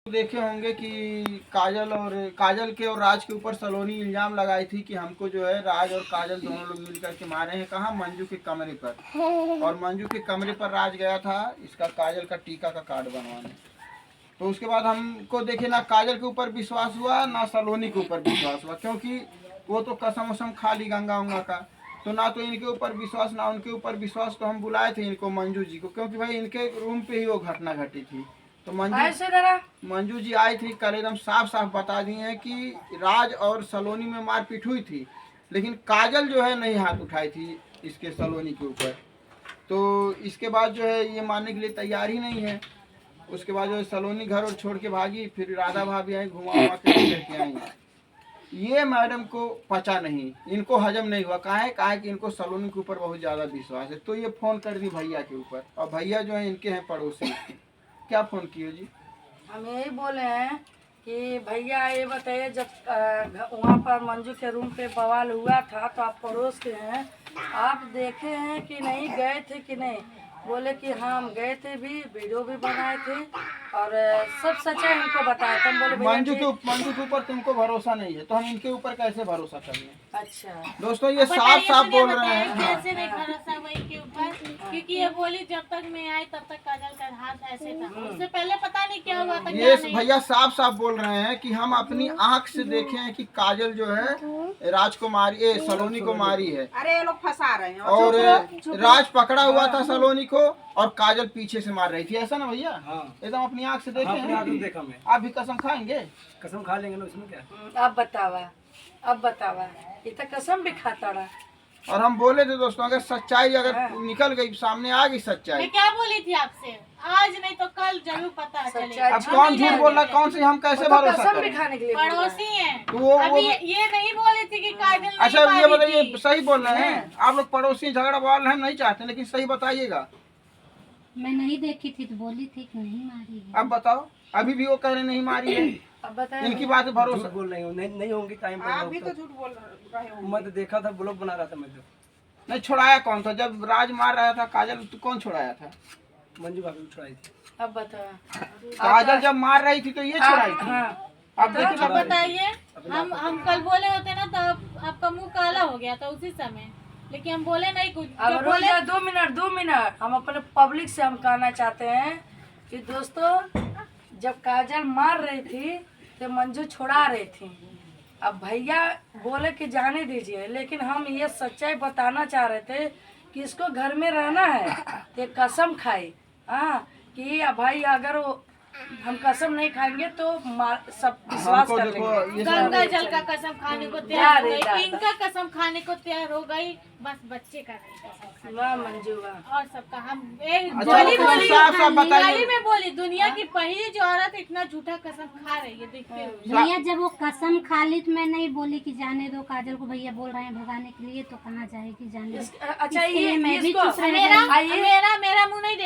देखे होंगे कि काजल के और राज के ऊपर सलोनी इल्जाम लगाई थी कि हमको जो है राज और काजल दोनों लोग मिलकर के मारे हैं। कहाँ? मंजू के कमरे पर। और मंजू के कमरे पर राज गया था इसका काजल का टीका का कार्ड बनवाने। तो उसके बाद हमको देखे ना काजल के ऊपर विश्वास हुआ ना सलोनी के ऊपर विश्वास हुआ, क्योंकि वो तो कसम वसम खा ली गंगा उंगा का। तो ना तो इनके ऊपर विश्वास ना उनके ऊपर विश्वास। तो हम बुलाए थे इनको मंजू जी को, क्योंकि भाई इनके रूम पे ही वो घटना घटी थी। तो मंजू जी आई थी कल, एकदम साफ साफ बता दी है कि राज और सलोनी में मारपीट हुई थी, लेकिन काजल जो है नहीं हाथ उठाई थी इसके सलोनी के ऊपर। तो इसके बाद जो है ये मानने के लिए तैयार ही नहीं है। उसके बाद जो है सलोनी घर और छोड़ के भागी, फिर राधा भाभी आई घुमा के लेके आई। ये मैडम को पचा नहीं, इनको हजम नहीं हुआ। कहा है कि इनको सलोनी के ऊपर बहुत ज़्यादा विश्वास है। तो ये फ़ोन कर दी भैया के ऊपर, और भैया जो है इनके हैं पड़ोसी। क्या फ़ोन किए जी? हम यही बोले हैं कि भैया ये बताइए, जब वहाँ पर मंजू के रूम पे बवाल हुआ था तो आप पड़ोस के हैं, आप देखे हैं कि नहीं, गए थे कि नहीं? बोले कि हाँ हम गए थे, भी वीडियो भी बनाए थे और सब सच्चाई हमको बताया। तो हम बोले मंजू के ऊपर तुमको भरोसा नहीं है तो हम इनके ऊपर कैसे भरोसा कर लें? अच्छा दोस्तों ये साफ साफ बोल रहे हैं। कैसे नहीं भरोसा हुआ इनके ऊपर, क्योंकि ये बोली जब तक मैं आई तब तक काजल का हाथ ऐसे था, उससे पहले पता नहीं क्या हुआ था। ये भैया साफ साफ बोल रहे हैं कि हम अपनी आंख से देखे हैं कि काजल जो है राजकुमारी सलोनी को मारी है। अरे ये लोग फंसा रहे हैं। और राज पकड़ा हुआ था सलोनी को और काजल पीछे से मार रही थी, ऐसा ना भैया? हाँ। एकदम अपनी आंख से देखे हैं। देखा मैं। आप भी कसम खाएंगे? कसम खा लेंगे ना, उसमें क्या। अब बतावा ये तो कसम भी खाता रहा। और हम बोले थे दोस्तों, अगर सच्चाई अगर निकल गई, सामने आ गई सच्चाई। मैं क्या बोली थी आपसे, आज नहीं तो कल जरूर पता चलेगा। अब कौन झूठ बोल रहा है, कौन से हम कैसे भरोसा कसम भी करें? खाने के लिए पड़ोसी हैं। तो अभी ये नहीं बोली थी कि काजल नहीं अच्छा ये मारी बताइए, थी। सही बोल रहे हैं आप लोग? पड़ोसी झगड़ा बवाल हम नहीं चाहते, लेकिन सही बताइएगा। मैं नहीं देखी थी तो बोली थी कि नहीं मारी है। अब बताओ, अभी भी वो कह रहे नहीं मारी है। अब बताए इनकी बात पे भरोसा झूठ बोल रही हूँ, नहीं होंगी टाइम पर। आप भी तो झूठ बोल रहे हो। मैं तो देखा था, ब्लॉग बना रहा था मैं तो। नहीं। छुड़ाया कौन था जब राज मार रहा था काजल? तो कौन छुड़ाया था? मंजू भाभी को छुड़ाई थी। अब बता। काजल जब मार रही थी तो ये छुड़ाई थी। हाँ। अब देखिए अब बताइए, हम कल बोले होते ना तो आपका मुंह काला हो गया था उसी समय, लेकिन हम बोले नहीं कुछ। अब जब बोले 2 मिनट हम अपने पब्लिक से हम कहना चाहते हैं कि दोस्तों, जब काजल मार रही थी तो मंजू छुड़ा रही थी। अब भैया बोले कि जाने दीजिए, लेकिन हम ये सच्चाई बताना चाह रहे थे कि इसको घर में रहना है तो कसम खाई। हाँ कि भाई अगर हम कसम नहीं खाएंगे तो सब विश्वास कर लेंगे। गंगा जल का कसम खाने को तैयार हो गई, इनका कसम खाने को तैयार हो गई, बस बच्चे का नहीं कसम वाह मंजू वाह। और सबका हम बताइए। में बोली दुनिया की पहली जो औरत इतना झूठा कसम खा रही है, देखते हुए। भैया जब वो कसम खा ली तो मैं नहीं बोली कि जाने दो काजल को, भैया बोल रहे हैं भगाने के लिए, तो कहाँ जाएगी जाने दो। अच्छा ये मैं भी इसको चुप रह गई। मेरा मुंह नहीं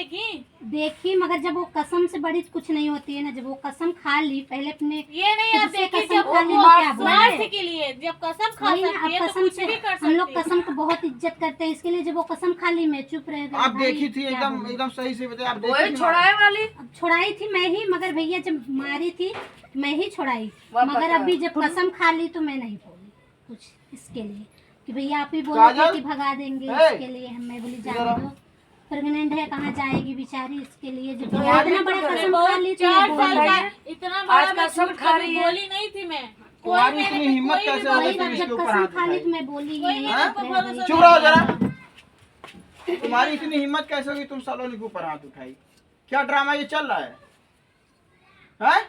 देखी, मगर जब वो कसम से बड़ी कुछ नहीं होती है ना। जब वो कसम खा ली पहले अपने ये नहीं आप देखिए, कसम जब खा ली वो तो क्या बोला? स्वार्थ के लिए जब कसम खा वही ना, सकती है अब तो कसम कुछ से भी कर हम लोग सकती है। कसम को बहुत इज्जत करते हैं, इसके लिए जब वो कसम खा ली मैं चुप रह गई। आप भाई, देखी थी, क्या एकदम बोलूं? एकदम सही से बताइए। आप देखी वही थी? छुड़ाए वाली। अब छुड़ाई थी मैं ही, मगर भैया जब मारी थी मैं ही छुड़ाई, वाह, मगर पता। अभी जब कसम खा ली तो मैं नहीं बोली कुछ इसके लिए कि भैया आप ही बोले काजल? थे कि भगा देंगे, हे! इसके लिए मैं बोली इधर जाने आओ। दो, प्रेग्नेंट है, कहाँ जाएगी बेचारी, इसके लिए जो तो इतना बड़ा कसम खा ली तो मैं 4 बोल साल रही का हूँ। इतना आज बड़ा मैं कसम झूठ खा कभी रही है। बोली नहीं थी मैं। तुम्हारी कोई इतनी मेरे पे हिम्मत कोई भी कैसे हो बोली गई वही तुम ना, इसके जब ऊपर कसम हाथ खा ली उठाई? तो मैं बोली कोई ही मेरे नहीं, पे रह भरोसा गई। चुप रहो जरा। तुम्हारी इतनी हिम्मत कैसे होगी तुम सलोनी के ऊपर हाथ उठाई? क्या ड्रामा ये चल रहा है? हैं?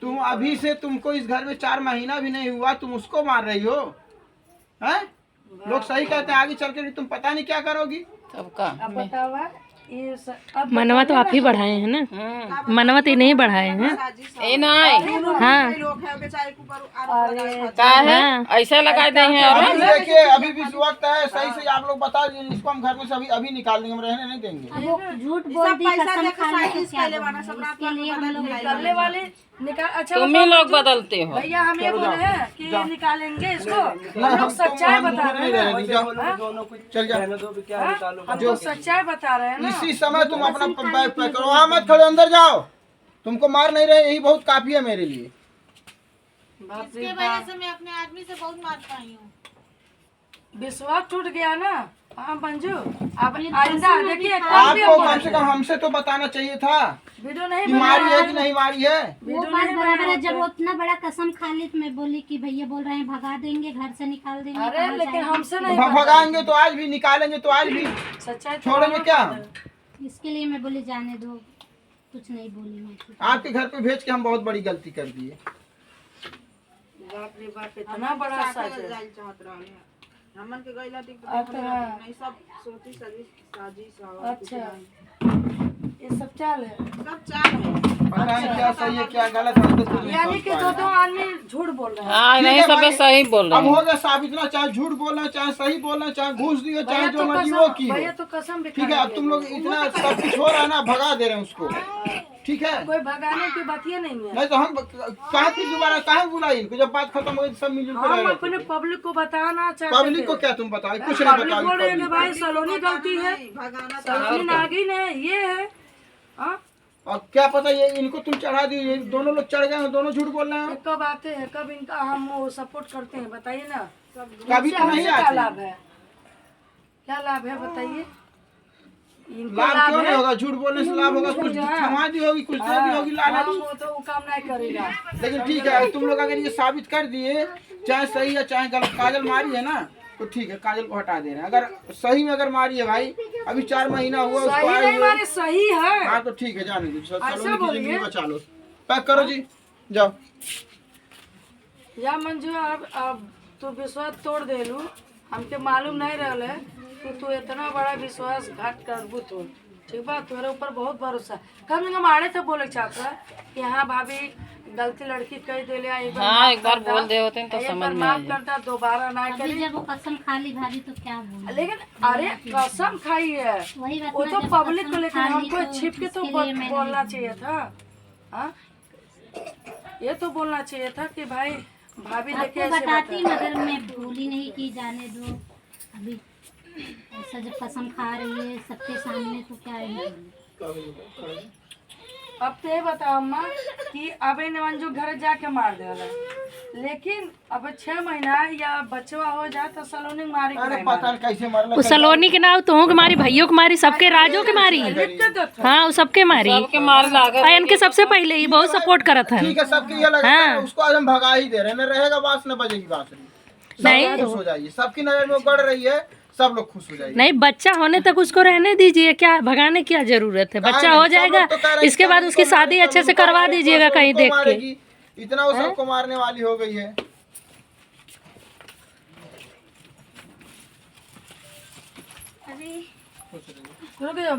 तुम अभी से, तुमको इस घर में 4 महीना भी नहीं हुआ, तुम उसको मार रही हो? हैं? लोग सही कहते हैं, आगे चल के तुम पता नहीं क्या करोगी। अब बतावा ये मनवा तो आप ही बढ़ाए हैं ना, मनवा तो नहीं बढ़ाए हैं। हाँ। ऐसा लगा दे हैं। और अभी देखिए, अभी भी वक्त है, सही से आप लोग बता दीजिए। इसको हम घर में से अभी निकाल देंगे, हम रहने नहीं देंगे। अब वो झूठ बोल दी, कसम खा ली तो क्या बोलूं? इसके लिए हम लोग निकालने वाले निकाल। अच्छा तुम ही लोग बदलते हो। भैया हम ये बोले हैं कि निकालेंगे इसको, ना, हम लोग सच्चाई हम बता नहीं रहे रहने हैं। जाओ। दोनों कुछ चल जा। रहने दो, क्या निकालो। हम लोग सच्चाई बता रहे हैं ना। इसी समय तुम अपना बैग पैक करो, वहाँ मत खड़े, अंदर जाओ, तुमको मार नहीं रहे, यही बहुत काफी है मेरे लिए। बाप रे इसके बाप। वजह से मैं अपने आदमी से बहुत मार पाई हूँ। विश्वास टूट गया ना। हाँ मंजू, अब आइंदा देखिए कल भी आपको कम से कम हमसे तो बताना चाहिए था वीडियो नहीं कि मारी है कि नहीं मारी है। वो बात बराबर है, जब वो इतना बड़ा कसम खा ली तो मैं बोली कि भैया बोल रहे हैं भगा देंगे, घर से निकाल देंगे। अरे कहाँ लेकिन जाएगी? हमसे नहीं भगाएंगे तो आज भी, निकालेंगे तो आज भी, सच्चाई छोड़ेंगे क्या? इसके लिए मैं बोली जाने दो, कुछ नहीं बोली मैं। आपके घर पे भेज के हम बहुत बड़ी गलती कर दिए। बाप रे बाप, इतना बड़ा सच है। चाहत रहले हमन के गइला दिख अच्छा। नहीं, सब सोची साजिश और अच्छा, ये सब चाल है। सब चाल है। पता नहीं क्या सही है क्या गलत है, हम तो खुद नहीं यानी समझ कि पा दो रहे दो हैं। आदमी झूठ बोल रहे हैं। हाँ ठीक नहीं है सब भाई, सही बोल रहे अब हैं। हो गया साबित ना, चाहे झूठ बोलना, चाहे सही बोलना, चाहे घूस दिए, चाहे भैया जो तो मर्जी वो की कसम, हो। भैया तो कसम भी ठीक है, अब तुम लोग इतना सब कुछ हो रहा है ना, भगा दे रहे हैं उसको। ठीक है, कोई भगाने की बात ये नहीं है। नहीं तो हम कहाँ फिर दोबारा कहाँ बुलाई इनको, जब बात खत्म हो गई सब मिलजुल कर हम रहे अपने थे। पब्लिक को बताना चाहते पब्लिक को थे। क्या तुम बताओ, कुछ नहीं पब्लिक बोल रही है कि बताओ। भाई सलोनी गलती है, भगाना सलोनी नागिन है, ये है। हाँ? और क्या पता ये इनको तुम चढ़ा दी, ये दोनों लोग चढ़ गए हैं, दोनों झूठ बोल रहे ये हैं। कब आते हैं, कब इनका हम वो सपोर्ट करते हैं बताइए ना। कभी तो नहीं क्या आते। लाभ है, क्या लाभ है बताइए। इनको लाभ क्यों नहीं है। होगा, झूठ बोलने से लाभ होगा, कुछ थमा दी होगी, कुछ दे दी होगी लालच। वो तो वो काम नहीं करेगा। लेकिन ठीक है, तुम लोग अगर ये साबित कर दिए, चाहे सही है चाहे गलत, काजल मारी है ना तो ठीक है, काजल को हटा दे रहे हैं। अगर सही में अगर मारी है भाई, अभी 4 महीना हुआ उसको सही आए नहीं हुए। मारे, सही है। हाँ तो ठीक है, जाने दो, ऐसा सलोनी की बोलिए। जिंदगी बचा लो। पैक करो जी, जाओ। या मंजू अब तू विश्वास तोड़ देलू, हमके मालूम नहीं रहले कि तू इतना बड़ा विश्वासघात करबू। तू ठीक बा, तुम्हारे ऊपर बहुत भरोसा। कम से कम आड़े तो बोले चाहता कि हाँ भाभी गलती लड़की कह दिले, हाँ एक बार बोल दे होते तो समझ में आ माफ जाए। करता, दोबारा ना अभी करी। जब वो कसम खा ली भाभी तो क्या बोले? लेकिन अरे कसम खाई है, वही बात वो ना, तो जब पब्लिक को, कसम लेकिन खा ली हमको तो छिप के तो इसके लिए मैंने बोलना नहीं चाहिए था। हाँ, ये तो बोलना चाहिए था कि भाई भाभी लेके आपको ऐसे बताती बता। मगर मैं बोली नहीं कि जाने दो। अभी ऐसा जब कसम खा रही है सबके सामने तो क्या है बोले? अब तो ये बताओ अम्मा कि अब इन मंजू घर जाके मार दे, लेकिन अब 6 महीना या बचवा हो जाए तो सलोनी मारी अरे पता नहीं कैसे मरल। वो सलोनी के नाव तुहों के मारी, भैयों के मारी, सबके राजों के मारी। हाँ वो सबके मारी। सबके मार लागे। और इनके सबसे पहले ही बहुत सपोर्ट करत है। ठीक है, सबके ये लगा हाँ। उसको आज हम भगा ही दे रहे हैं, न रहेगा बांस न बजेगी बांसुरी। नहीं। सब खुश हो जाइए, सबकी नजर में गड़ रही है, सब लोग खुश हो जाइए। नहीं, बच्चा होने तक उसको रहने दीजिए, क्या भगाने की क्या जरूरत है? बच्चा हो जाएगा, इसके बाद उसकी शादी अच्छे से करवा दीजिएगा कहीं देख के। इतना वो सबको मारने वाली हो गई है। रुक जाओ।